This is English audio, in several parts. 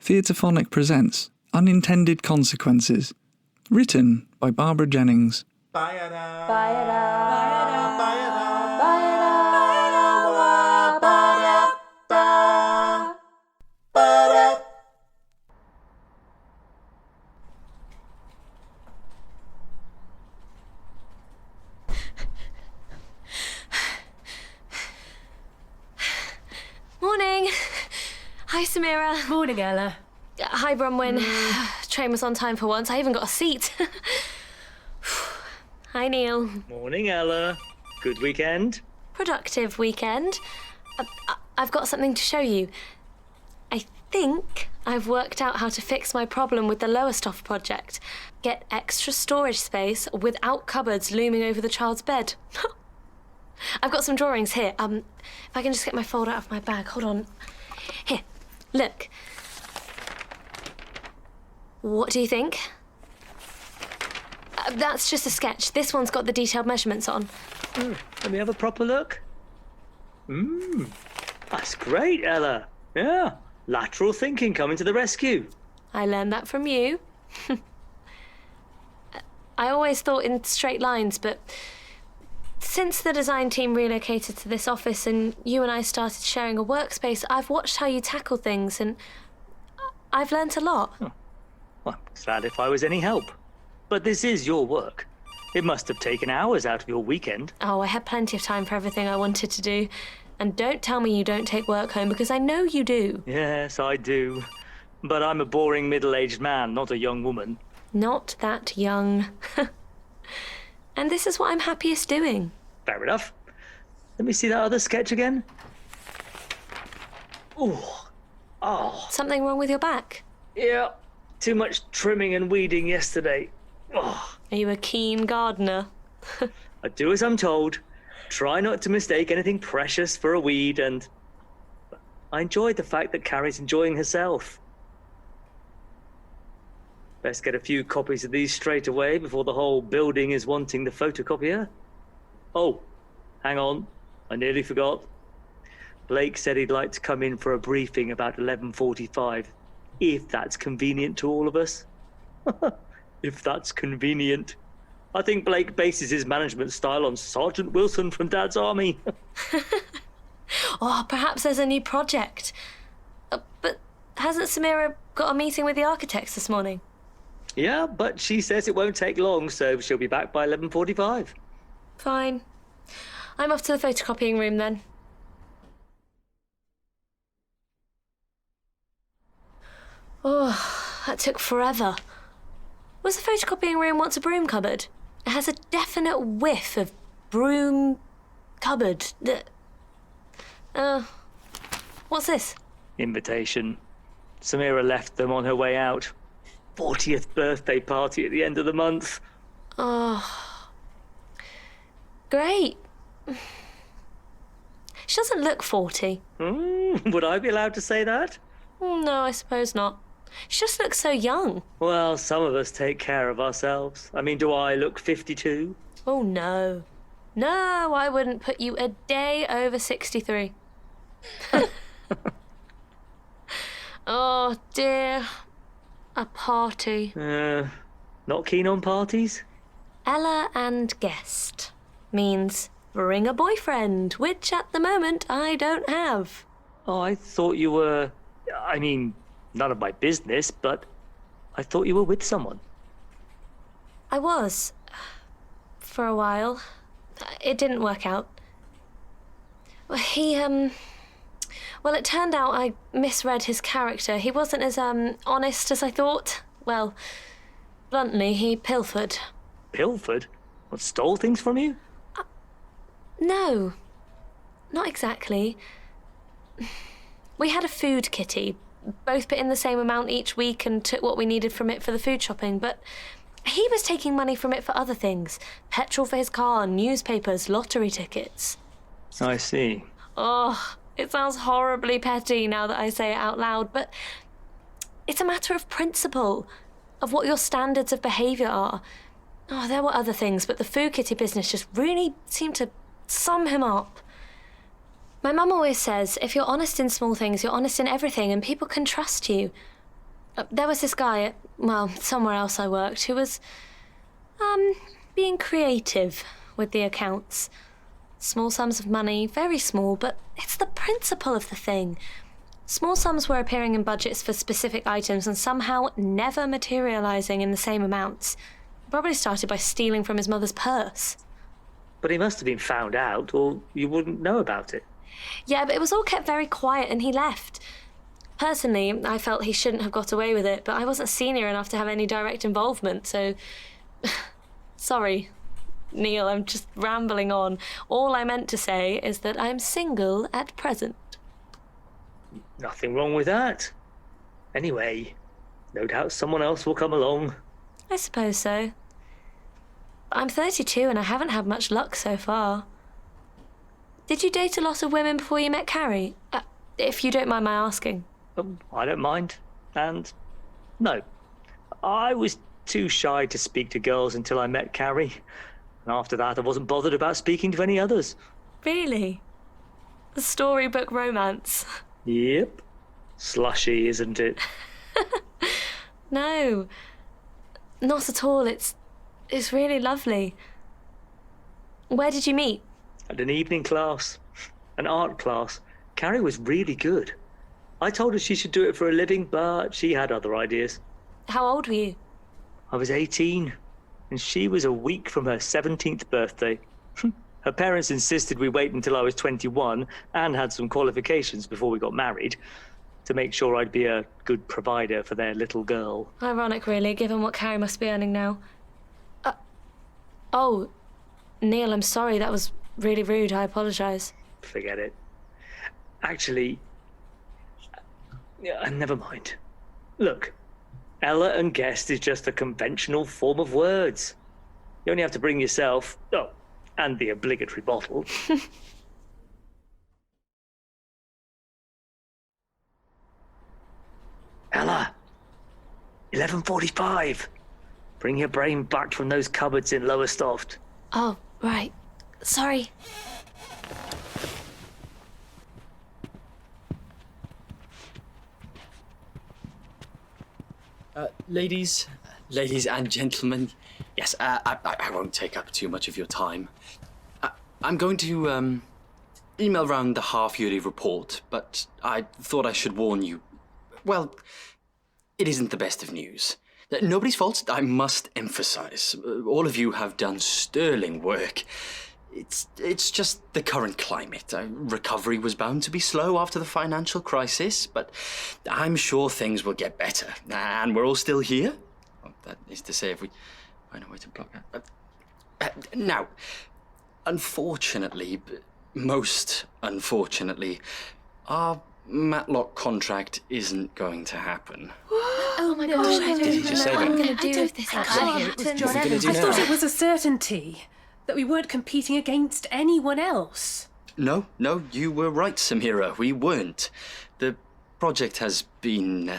Theatrephonic presents Unintended Consequences, written by Barbara Jennings. Morning. Hi, Samira. Morning, Ella. Hi, Bronwyn. Train was on time for once. I even got a seat. Hi, Neil. Morning, Ella. Good weekend? Productive weekend. I've got something to show you. I think I've worked out how to fix my problem with the Lowestoft project. Get extra storage space without cupboards looming over the child's bed. I've got some drawings here. If I can just get my folder out of my bag. Hold on. Here, look. What do you think? That's just a sketch. This one's got the detailed measurements on. Let me have a proper look. That's great, Ella. Yeah, lateral thinking coming to the rescue. I learned that from you. I always thought in straight lines, but since the design team relocated to this office and you and I started sharing a workspace, I've watched how you tackle things and I've learnt a lot. Well, I'm glad if I was any help. But this is your work. It must have taken hours out of your weekend. Oh, I had plenty of time for everything I wanted to do. And don't tell me you don't take work home, because I know you do. Yes, I do. But I'm a boring middle-aged man, not a young woman. Not that young. And this is what I'm happiest doing. Fair enough. Let me see that other sketch again. Oh. Something wrong with your back? Yeah, too much trimming and weeding yesterday. Oh. Are you a keen gardener? I do as I'm told. Try not to mistake anything precious for a weed, and I enjoyed the fact that Carrie's enjoying herself. Best get a few copies of these straight away before the whole building is wanting the photocopier. Oh, hang on. I nearly forgot. Blake said he'd like to come in for a briefing about 11:45, if that's convenient to all of us. If that's convenient. I think Blake bases his management style on Sergeant Wilson from Dad's Army. Oh, perhaps there's a new project. But hasn't Samira got a meeting with the architects this morning? Yeah, but she says it won't take long, so she'll be back by 11:45. Fine. I'm off to the photocopying room then. Oh, that took forever. Was the photocopying room once a broom cupboard? It has a definite whiff of broom cupboard. What's this? Invitation. Samira left them on her way out. 40th birthday party at the end of the month. Oh, great. She doesn't look 40. Would I be allowed to say that? No, I suppose not. She just looks so young. Well, some of us take care of ourselves. I mean, do I look 52? Oh, no. No, I wouldn't put you a day over 63. Oh, dear. A party. Not keen on parties? Ella and guest means bring a boyfriend, which at the moment I don't have. Oh, I thought you were... I mean, none of my business, but I thought you were with someone. I was. For a while. It didn't work out. Well, it turned out I misread his character. He wasn't as, honest as I thought. Well, bluntly, he pilfered. Pilfered? What, stole things from you? No. Not exactly. We had a food kitty. Both put in the same amount each week and took what we needed from it for the food shopping, but he was taking money from it for other things. Petrol for his car, newspapers, lottery tickets. I see. Oh, it sounds horribly petty now that I say it out loud, but it's a matter of principle, of what your standards of behaviour are. Oh, there were other things, but the food kitty business just really seemed to sum him up. My mum always says, if you're honest in small things, you're honest in everything, and people can trust you. There was this guy at, somewhere else I worked, who was, being creative with the accounts. Small sums of money, very small, but it's the principle of the thing. Small sums were appearing in budgets for specific items and somehow never materialising in the same amounts. Probably started by stealing from his mother's purse. But he must have been found out, or you wouldn't know about it. Yeah, but it was all kept very quiet and he left. Personally, I felt he shouldn't have got away with it, but I wasn't senior enough to have any direct involvement, so... Sorry, Neil, I'm just rambling on. All I meant to say is that I'm single at present. Nothing wrong with that. Anyway, no doubt someone else will come along. I suppose so. I'm 32 and I haven't had much luck so far. Did you date a lot of women before you met Carrie? If you don't mind my asking. I don't mind. And no, I was too shy to speak to girls until I met Carrie. And after that, I wasn't bothered about speaking to any others. Really? A storybook romance? Yep. Slushy, isn't it? No, not at all. It's really lovely. Where did you meet? At an evening class. An art class. Carrie was really good. I told her she should do it for a living, but she had other ideas. How old were you? I was 18, and she was a week from her 17th birthday. Her parents insisted we wait until I was 21 and had some qualifications before we got married to make sure I'd be a good provider for their little girl. Ironic, really, given what Carrie must be earning now. Oh, Neil, I'm sorry. That was really rude. I apologise. Forget it. Actually, never mind. Look, Ella and guest is just a conventional form of words. You only have to bring yourself, and the obligatory bottle. Ella, 11:45. Bring your brain back from those cupboards in Lowestoft. Oh, right. Sorry. Ladies and gentlemen, yes, I won't take up too much of your time. I'm going to email round the half-yearly report, but I thought I should warn you. Well, it isn't the best of news. Nobody's fault, I must emphasize. All of you have done sterling work. It's just the current climate. Recovery was bound to be slow after the financial crisis, but I'm sure things will get better. And we're all still here. Well, that is to say, if we find a way to block that. Now, unfortunately, most unfortunately, our Matlock contract isn't going to happen. Oh my gosh, I don't Did he just say know what I'm that? going to do if this actually happens. What are we going to do I thought now? it was a certainty that we weren't competing against anyone else. No, you were right, Samira. We weren't. The project has been,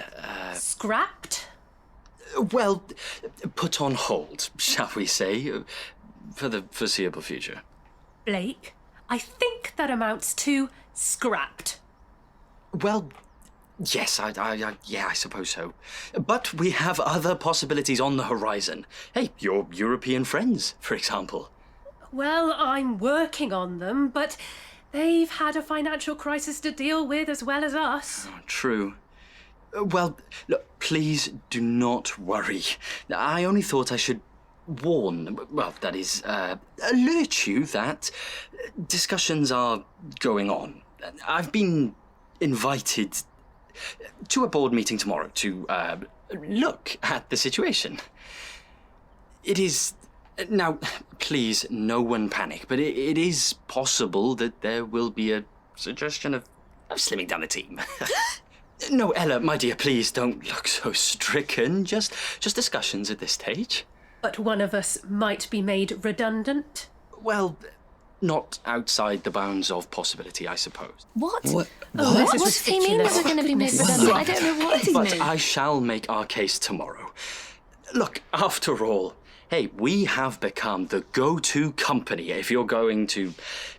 Scrapped? well, put on hold, shall we say, for the foreseeable future. Blake, I think that amounts to scrapped. Well, yes, I suppose so. But we have other possibilities on the horizon. Hey, your European friends, for example. Well, I'm working on them, but they've had a financial crisis to deal with as well as us. Oh, true. Well, look, please do not worry. I only thought I should warn, well, that is, alert you that discussions are going on. I've been invited to a board meeting tomorrow to look at the situation. It is... Now, please, no one panic, but it is possible that there will be a suggestion of slimming down the team. No, Ella, my dear, please don't look so stricken. Just discussions at this stage. But one of us might be made redundant. Well, not outside the bounds of possibility, I suppose. What? Oh, What this is does he mean that ridiculous. we're going to be made redundant? I don't know what he But means. I shall make our case tomorrow. Look, after all, hey, we have become the go-to company if you're going to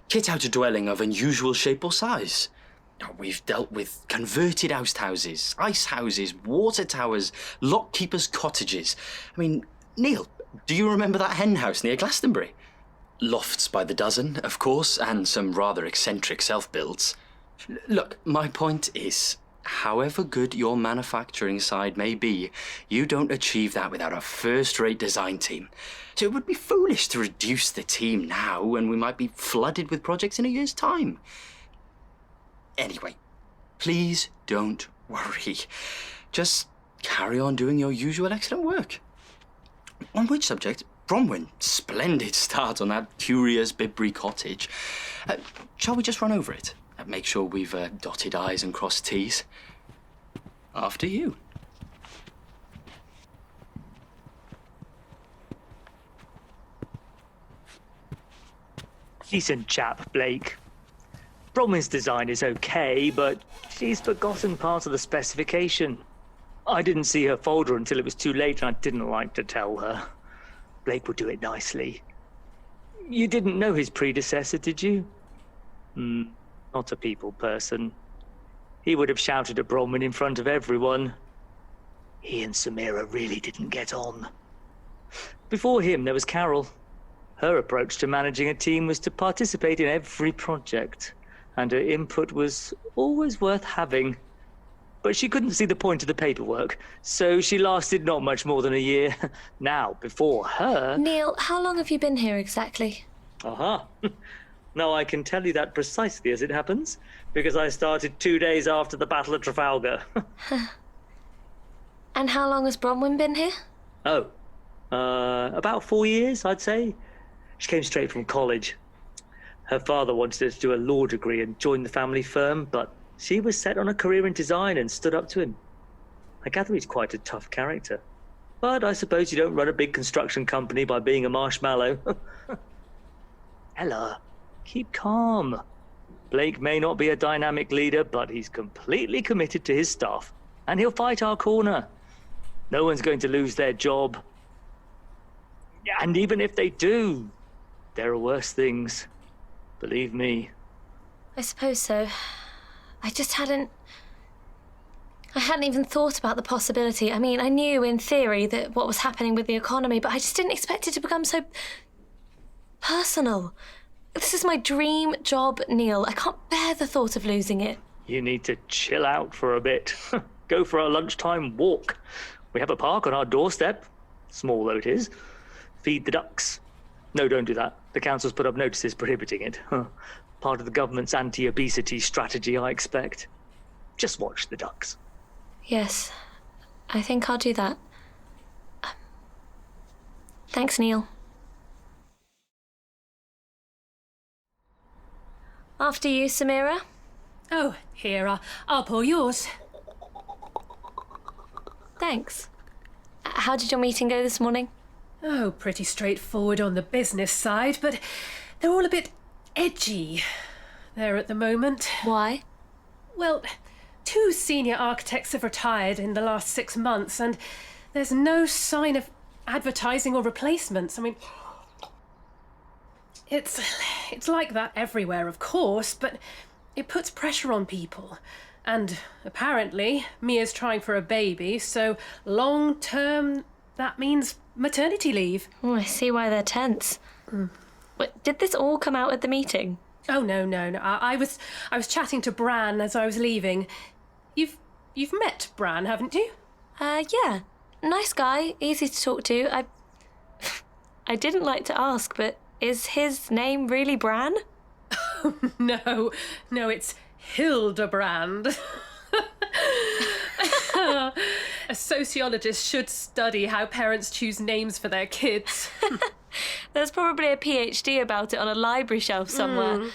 kit out a dwelling of unusual shape or size. We've dealt with converted ousthouses, ice houses, water towers, lockkeepers' cottages. I mean, Neil, do you remember that hen house near Glastonbury? Lofts by the dozen, of course, and some rather eccentric self-builds. Look, my point is, however good your manufacturing side may be, you don't achieve that without a first-rate design team. So it would be foolish to reduce the team now when we might be flooded with projects in a year's time. Anyway, please don't worry. Just carry on doing your usual excellent work. On which subject, Bronwyn, splendid start on that curious Bibbury cottage. Shall we just run over it? Make sure we've dotted I's and crossed T's. After you. Decent chap, Blake. Bronwyn's design is okay, but she's forgotten part of the specification. I didn't see her folder until it was too late, and I didn't like to tell her. Blake would do it nicely. You didn't know his predecessor, did you? Not a people person. He would have shouted at Bronwyn in front of everyone. He and Samira really didn't get on. Before him, there was Carol. Her approach to managing a team was to participate in every project, and her input was always worth having. But she couldn't see the point of the paperwork, so she lasted not much more than a year. Now, before her... Neil, how long have you been here exactly? Aha. Now I can tell you that precisely as it happens, because I started 2 days after the Battle of Trafalgar. And how long has Bronwyn been here? About 4 years, I'd say. She came straight from college. Her father wanted her to do a law degree and join the family firm, but she was set on a career in design and stood up to him. I gather he's quite a tough character. But I suppose you don't run a big construction company by being a marshmallow. Ella, keep calm. Blake may not be a dynamic leader, but he's completely committed to his staff, and he'll fight our corner. No one's going to lose their job. And even if they do, there are worse things. Believe me. I suppose so. I hadn't even thought about the possibility. I mean, I knew in theory that what was happening with the economy, but I just didn't expect it to become so personal. This is my dream job, Neil. I can't bear the thought of losing it. You need to chill out for a bit. Go for a lunchtime walk. We have a park on our doorstep, small though it is. Feed the ducks. No, don't do that. The council's put up notices prohibiting it. Part of the government's anti-obesity strategy, I expect. Just watch the ducks. Yes, I think I'll do that. Thanks, Neil. After you, Samira. Oh, here, I'll pour yours. Thanks. How did your meeting go this morning? Oh, pretty straightforward on the business side, but they're all a bit edgy there at the moment. Why? Well, 2 senior architects have retired in the last 6 months, and there's no sign of advertising or replacements. I mean, it's like that everywhere, of course, but it puts pressure on people. And apparently, Mia's trying for a baby, so long term, that means maternity leave. Oh, I see why they're tense. But did this all come out at the meeting? Oh, no. I was chatting to Bran as I was leaving. You've met Bran, haven't you? Yeah. Nice guy, easy to talk to. I didn't like to ask, but is his name really Bran? No, it's Hildebrand. A sociologist should study how parents choose names for their kids. There's probably a PhD about it on a library shelf somewhere.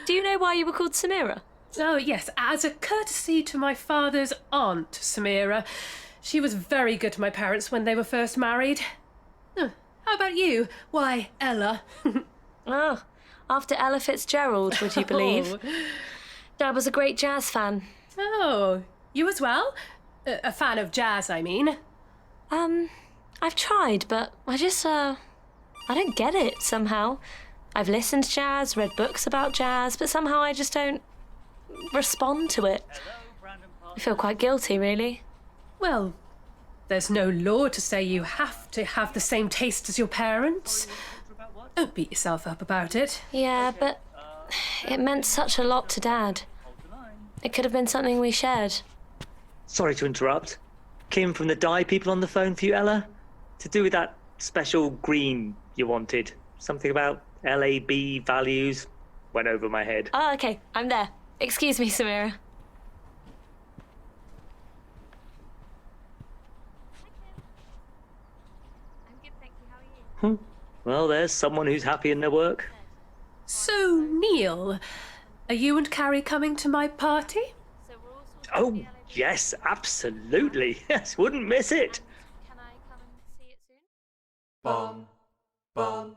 Do you know why you were called Samira? Oh, yes, as a courtesy to my father's aunt, Samira. She was very good to my parents when they were first married. How about you? Why, Ella? Oh, after Ella Fitzgerald, would you believe? Dad was a great jazz fan. Oh, you as well? A fan of jazz, I mean. I've tried, but I don't get it somehow. I've listened to jazz, read books about jazz, but somehow I just don't respond to it. I feel quite guilty, really. Well, there's no law to say you have to have the same taste as your parents. Don't beat yourself up about it. Yeah, but it meant such a lot to Dad. It could have been something we shared. Sorry to interrupt. Kim from the Dye people on the phone for you, Ella? To do with that special green you wanted. Something about LAB values. Went over my head. Oh, okay, I'm there. Excuse me, Samira. Well, there's someone who's happy in their work. So, Neil, are you and Carrie coming to my party? Oh, yes, absolutely. Yes, wouldn't miss it. Can I come and see it soon? Bum, bum.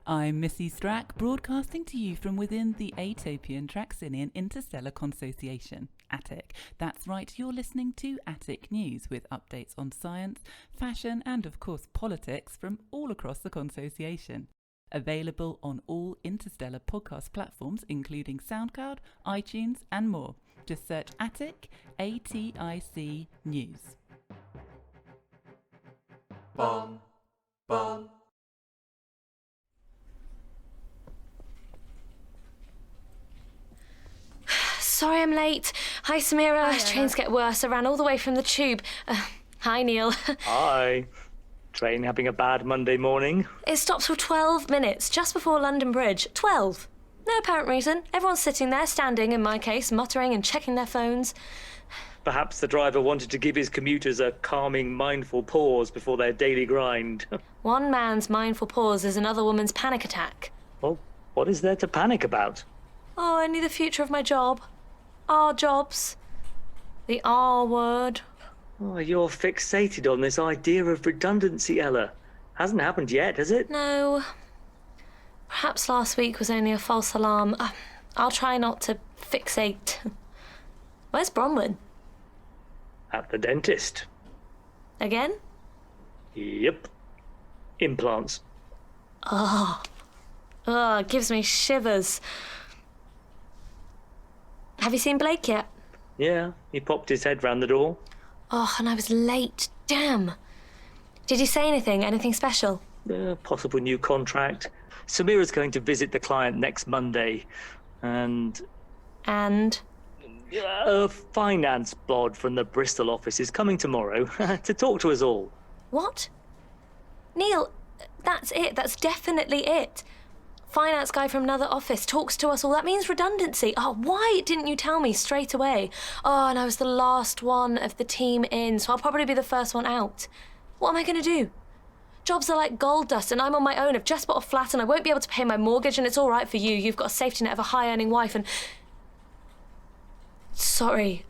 I'm Missy Strack, broadcasting to you from within the Atopian Traxinian Interstellar Consociation, ATIC. That's right, you're listening to ATIC News, with updates on science, fashion and, of course, politics from all across the Consociation. Available on all Interstellar podcast platforms, including SoundCloud, iTunes and more. Just search ATIC, ATIC News. Bum, bum. Sorry I'm late. Hi, Samira. Hi, Trains get worse. I ran all the way from the tube. Hi, Neil. Hi. Train having a bad Monday morning. It stopped for 12 minutes, just before London Bridge. 12. No apparent reason. Everyone's sitting there, standing in my case, muttering and checking their phones. Perhaps the driver wanted to give his commuters a calming, mindful pause before their daily grind. One man's mindful pause is another woman's panic attack. Well, what is there to panic about? Oh, only the future of my job. Our jobs. The R word. Oh, you're fixated on this idea of redundancy, Ella. Hasn't happened yet, has it? No. Perhaps last week was only a false alarm. I'll try not to fixate. Where's Bronwyn? At the dentist. Again? Yep. Implants. Oh, it gives me shivers. Have you seen Blake yet? Yeah, he popped his head round the door. Oh, and I was late. Damn. Did he say anything? Anything special? Possible new contract. Samira's going to visit the client next Monday. And a finance bod from the Bristol office is coming tomorrow to talk to us all. What? Neil, that's it. That's definitely it. Finance guy from another office talks to us all. That means redundancy. Oh, why didn't you tell me straight away? Oh, and I was the last one of the team in, so I'll probably be the first one out. What am I going to do? Jobs are like gold dust, and I'm on my own. I've just bought a flat, and I won't be able to pay my mortgage, and it's all right for you. You've got a safety net of a high-earning wife, and... Sorry.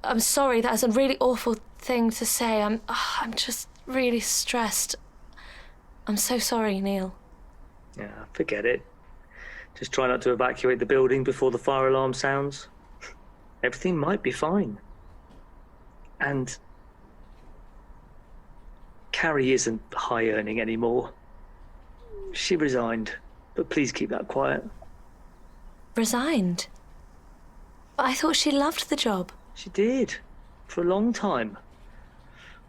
I'm sorry. That is a really awful thing to say. I'm just really stressed. I'm so sorry, Neil. Yeah, forget it. Just try not to evacuate the building before the fire alarm sounds. Everything might be fine. And Carrie isn't high earning anymore. She resigned, but please keep that quiet. Resigned? But I thought she loved the job. She did, for a long time.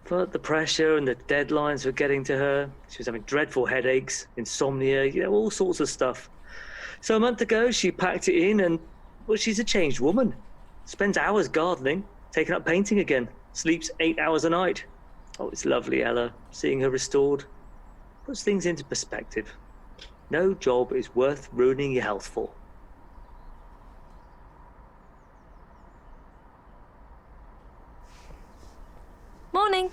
But the pressure and the deadlines were getting to her. She was having dreadful headaches, insomnia, all sorts of stuff. So a month ago, she packed it in and, well, she's a changed woman. Spends hours gardening, taking up painting again, sleeps 8 hours a night. Oh, it's lovely, Ella, seeing her restored. Puts things into perspective. No job is worth ruining your health for. Morning.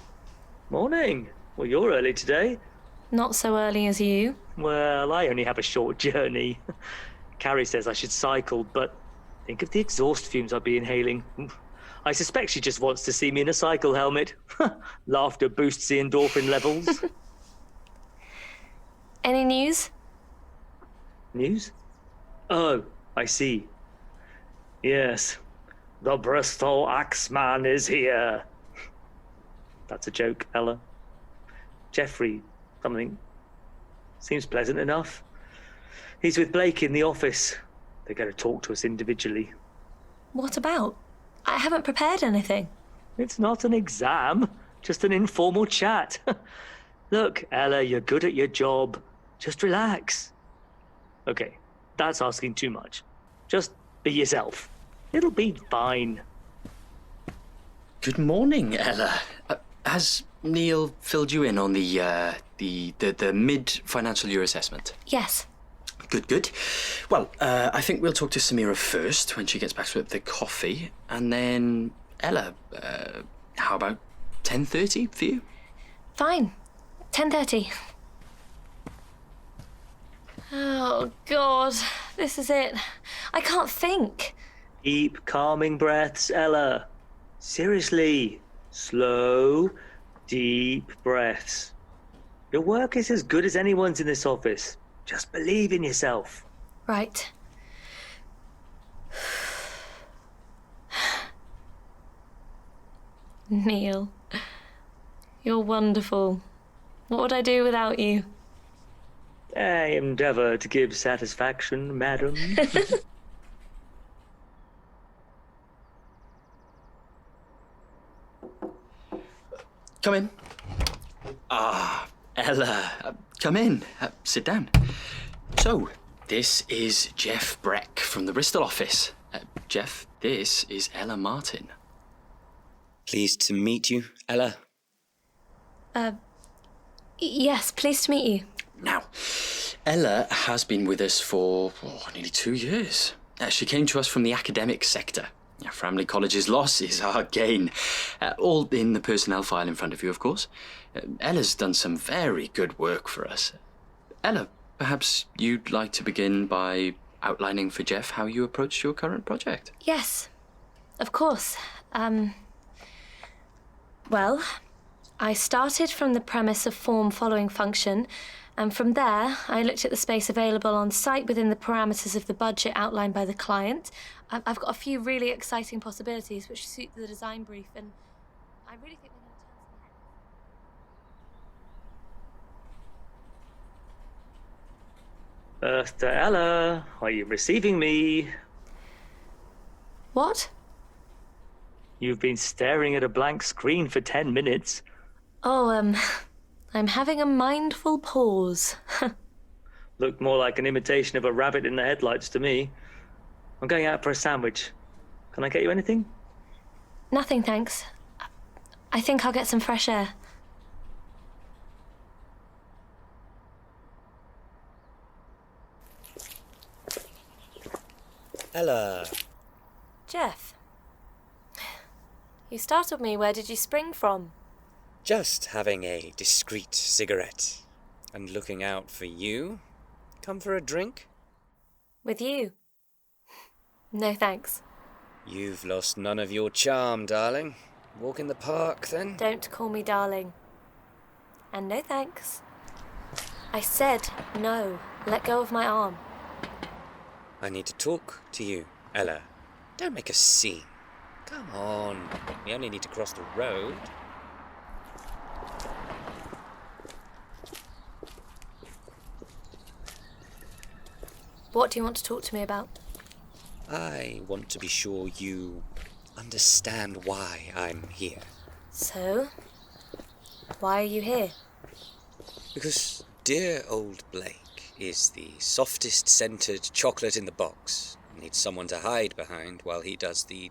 Morning. Well, you're early today. Not so early as you. Well, I only have a short journey. Carrie says I should cycle, but think of the exhaust fumes I'd be inhaling. I suspect she just wants to see me in a cycle helmet. Laughter boosts the endorphin levels. Any news? News? Oh, I see. Yes. The Bristol Axeman is here. That's a joke, Ella. Jeffrey, something. Seems pleasant enough. He's with Blake in the office. They're going to talk to us individually. What about? I haven't prepared anything. It's not an exam, just an informal chat. Look, Ella, you're good at your job. Just relax. Okay, that's asking too much. Just be yourself. It'll be fine. Good morning, Ella. Has Neil filled you in on the mid-financial year assessment? Yes. Good. Well, I think we'll talk to Samira first when she gets back with the coffee. And then, Ella, how about 10:30 for you? Fine. 10:30. Oh, God. This is it. I can't think. Keep calming breaths, Ella. Seriously. Slow, deep breaths. Your work is as good as anyone's in this office. Just believe in yourself. Right. Neil, you're wonderful. What would I do without you? I endeavour to give satisfaction, madam. Come in. Ella, come in. Sit down. So, this is Geoff Breck from the Bristol office. Geoff, this is Ella Martin. Pleased to meet you, Ella. Yes, pleased to meet you. Now, Ella has been with us for nearly 2 years. She came to us from the academic sector. Framley College's loss is our gain. All in the personnel file in front of you, of course. Ella's done some very good work for us. Ella, perhaps you'd like to begin by outlining for Geoff how you approached your current project? Yes, of course. Well, I started from the premise of form following function, and from there I looked at the space available on site within the parameters of the budget outlined by the client. I've got a few really exciting possibilities which suit the design brief, and I really think they're going to turn some heads. Earth to Ella, are you receiving me? What? You've been staring at a blank screen for 10 minutes. Oh, I'm having a mindful pause. Looked more like an imitation of a rabbit in the headlights to me. I'm going out for a sandwich. Can I get you anything? Nothing, thanks. I think I'll get some fresh air. Ella. Geoff. You startled me. Where did you spring from? Just having a discreet cigarette. And looking out for you. Come for a drink? With you? No, thanks. You've lost none of your charm, darling. Walk in the park, then? Don't call me darling. And no thanks. I said no. Let go of my arm. I need to talk to you, Ella. Don't make a scene. Come on. We only need to cross the road. What do you want to talk to me about? I want to be sure you understand why I'm here. So? Why are you here? Because dear old Blake is the softest scented chocolate in the box. Needs someone to hide behind while he does the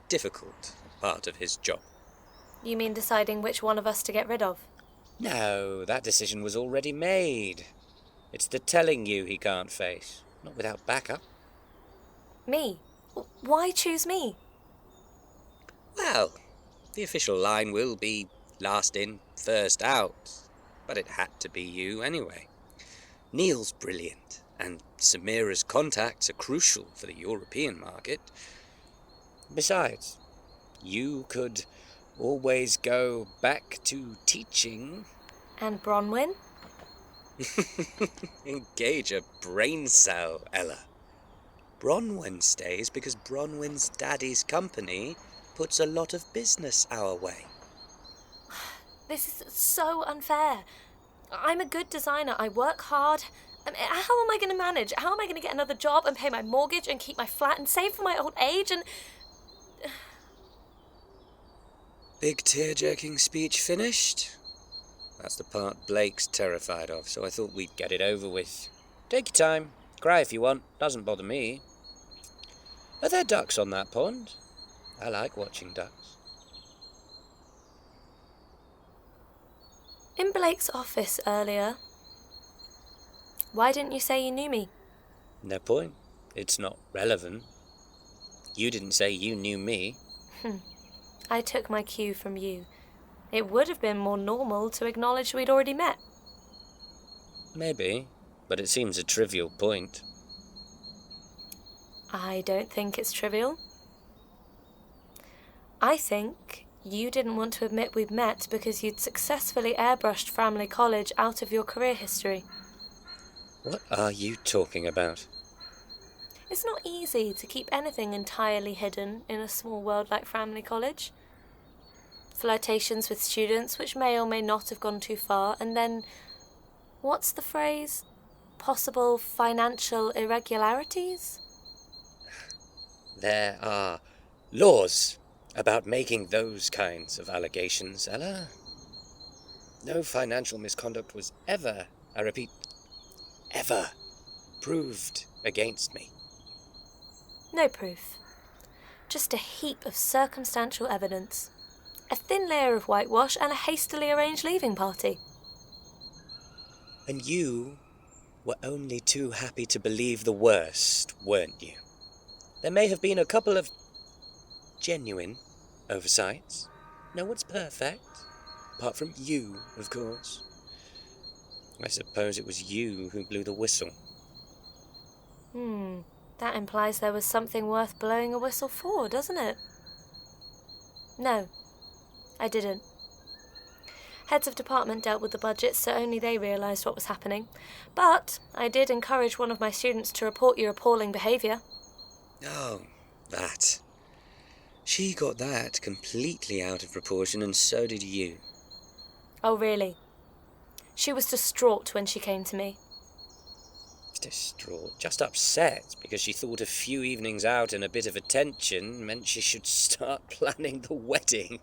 difficult part of his job. You mean deciding which one of us to get rid of? No, that decision was already made. It's the telling you he can't face, not without backup. Me? Why choose me? Well, the official line will be last in, first out. But it had to be you anyway. Neil's brilliant, and Samira's contacts are crucial for the European market. Besides, you could always go back to teaching. And Bronwyn? Engage a brain cell, Ella. Bronwyn stays because Bronwyn's daddy's company puts a lot of business our way. This is so unfair. I'm a good designer. I work hard. I mean, how am I going to manage? How am I going to get another job and pay my mortgage and keep my flat and save for my old age and... Big tear-jerking speech finished? That's the part Blake's terrified of, so I thought we'd get it over with. Take your time. Cry if you want. Doesn't bother me. Are there ducks on that pond? I like watching ducks. In Blake's office earlier, why didn't you say you knew me? No point. It's not relevant. You didn't say you knew me. I took my cue from you. It would have been more normal to acknowledge we'd already met. Maybe, but it seems a trivial point. I don't think it's trivial. I think you didn't want to admit we'd met because you'd successfully airbrushed Framley College out of your career history. What are you talking about? It's not easy to keep anything entirely hidden in a small world like Framley College. Flirtations with students which may or may not have gone too far, and then, what's the phrase? Possible financial irregularities? There are laws about making those kinds of allegations, Ella. No financial misconduct was ever, I repeat, ever proved against me. No proof. Just a heap of circumstantial evidence. A thin layer of whitewash and a hastily arranged leaving party. And you were only too happy to believe the worst, weren't you? There may have been a couple of genuine oversights. No one's perfect, apart from you, of course. I suppose it was you who blew the whistle. That implies there was something worth blowing a whistle for, doesn't it? No, I didn't. Heads of department dealt with the budget, so only they realised what was happening. But I did encourage one of my students to report your appalling behaviour. Oh, that. She got that completely out of proportion, and so did you. Oh, really? She was distraught when she came to me. Distraught, just upset, because she thought a few evenings out and a bit of attention meant she should start planning the wedding.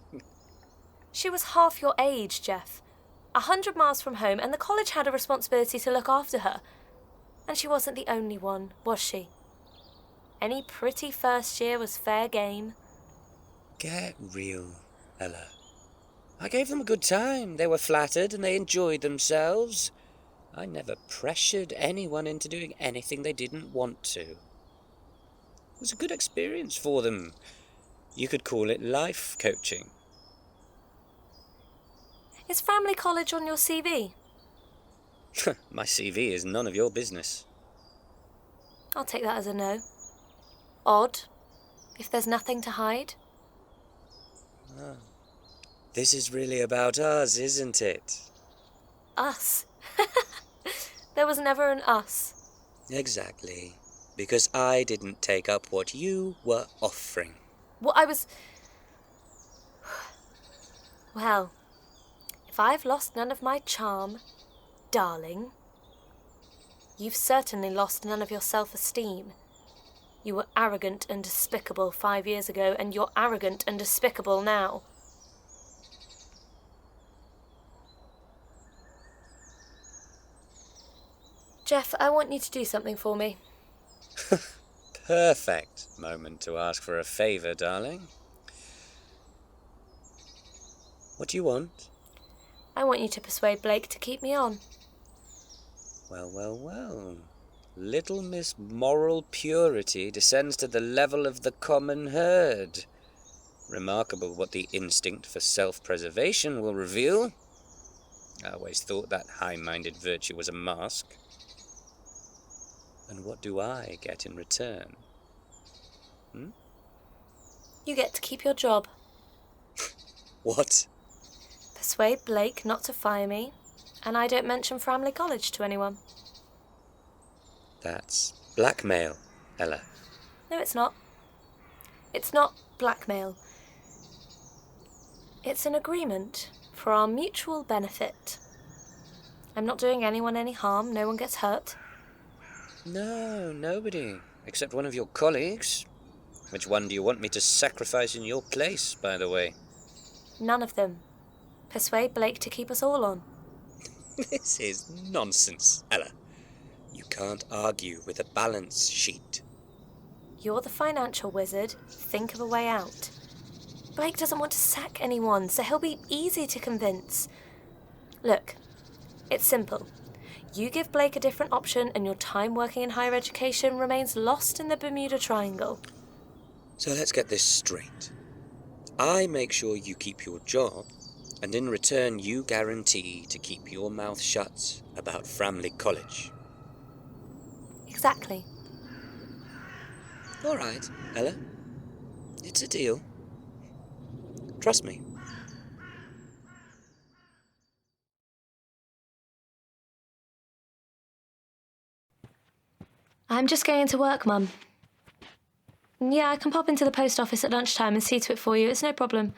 She was half your age, Geoff. 100 miles from home, and the college had a responsibility to look after her. And she wasn't the only one, was she? Any pretty first year was fair game. Get real, Ella. I gave them a good time. They were flattered and they enjoyed themselves. I never pressured anyone into doing anything they didn't want to. It was a good experience for them. You could call it life coaching. Is Framley College on your CV? My CV is none of your business. I'll take that as a no. Odd, if there's nothing to hide. Oh. This is really about us, isn't it? Us? There was never an us. Exactly. Because I didn't take up what you were offering. What I was... Well, if I've lost none of my charm, darling, you've certainly lost none of your self-esteem. You were arrogant and despicable 5 years ago, and you're arrogant and despicable now. Geoff, I want you to do something for me. Perfect moment to ask for a favour, darling. What do you want? I want you to persuade Blake to keep me on. Well. Little Miss Moral Purity descends to the level of the common herd. Remarkable what the instinct for self-preservation will reveal. I always thought that high-minded virtue was a mask. And what do I get in return? You get to keep your job. What? Persuade Blake not to fire me, and I don't mention Framley College to anyone. That's blackmail, Ella. No, it's not. It's not blackmail. It's an agreement for our mutual benefit. I'm not doing anyone any harm, no one gets hurt. No, nobody. Except one of your colleagues. Which one do you want me to sacrifice in your place, by the way? None of them. Persuade Blake to keep us all on. This is nonsense, Ella. You can't argue with a balance sheet. You're the financial wizard. Think of a way out. Blake doesn't want to sack anyone, so he'll be easy to convince. Look, it's simple. You give Blake a different option and your time working in higher education remains lost in the Bermuda Triangle. So let's get this straight. I make sure you keep your job, and in return you guarantee to keep your mouth shut about Framley College. Exactly. All right, Ella. It's a deal. Trust me. I'm just going to work, Mum. Yeah, I can pop into the post office at lunchtime and see to it for you. It's no problem.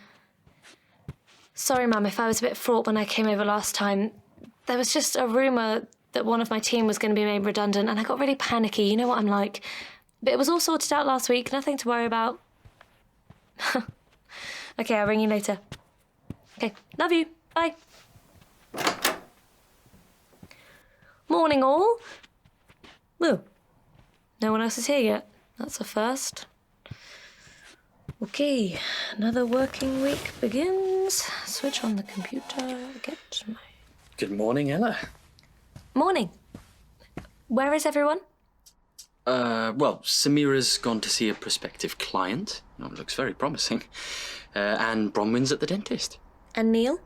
Sorry, Mum, if I was a bit fraught when I came over last time. There was just a rumour that one of my team was going to be made redundant, and I got really panicky. You know what I'm like. But it was all sorted out last week. Nothing to worry about. Okay, I'll ring you later. Okay, love you. Bye. Morning, all. Woo. No one else is here yet. That's a first. Okay, another working week begins. Switch on the computer, get my... Good morning, Ella. Morning. Where is everyone? Well, Samira's gone to see a prospective client. Oh, it looks very promising. And Bronwyn's at the dentist. And Neil?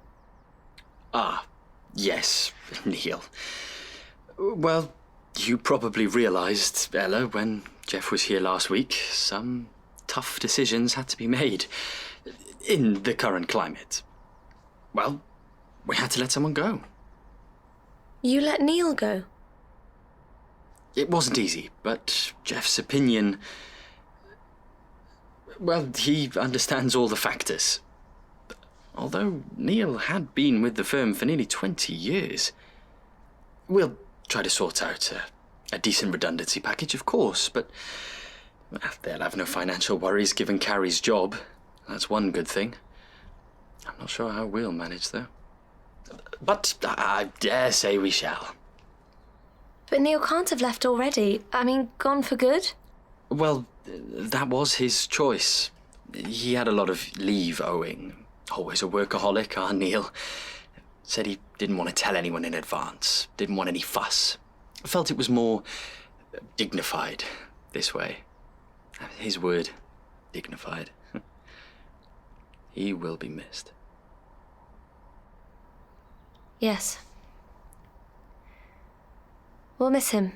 Ah, yes, Neil. Well, you probably realised, Ella, when Geoff was here last week, some tough decisions had to be made in the current climate. Well, we had to let someone go. You let Neil go? It wasn't easy, but Geoff's opinion... Well, he understands all the factors. Although Neil had been with the firm for nearly 20 years. We'll try to sort out a decent redundancy package, of course, but well, they'll have no financial worries given Carrie's job. That's one good thing. I'm not sure how we'll manage, though. But I dare say we shall. But Neil can't have left already. I mean, gone for good? Well, that was his choice. He had a lot of leave owing. Always a workaholic, our Neil. Said he didn't want to tell anyone in advance. Didn't want any fuss. Felt it was more dignified this way. His word, dignified. He will be missed. Yes. We'll miss him.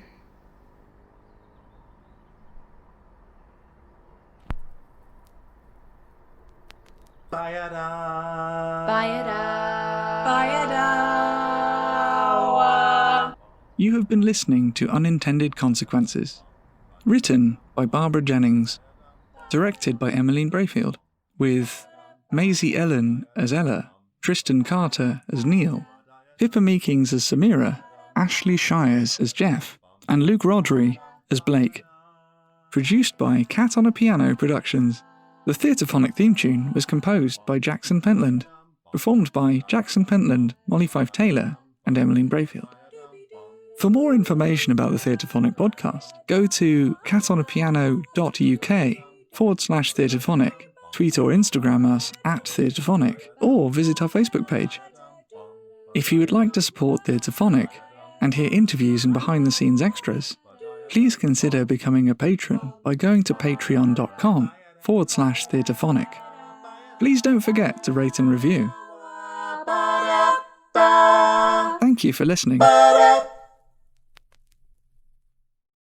You have been listening to Unintended Consequences. Written by Barbara Jennings. Directed by Emmeline Braefield. With Maisie Ellen as Ella, Tristan Carter as Neil, Pippa Meekings as Samira, Ashley Shiers as Geoff, and Luke Rhodri as Blake. Produced by Cat on a Piano Productions. The Theatrephonic theme tune was composed by Jackson Pentland, performed by Jackson Pentland, Mollie Fyfe-Taylor, and Emmeline Braefield. For more information about the Theatrephonic podcast, go to catonapiano.uk/Theatrephonic, tweet or Instagram us @Theatrephonic, or visit our Facebook page. If you would like to support Theatrephonic and hear interviews and behind-the-scenes extras, please consider becoming a patron by going to patreon.com/Theatrephonic. Please don't forget to rate and review. Thank you for listening.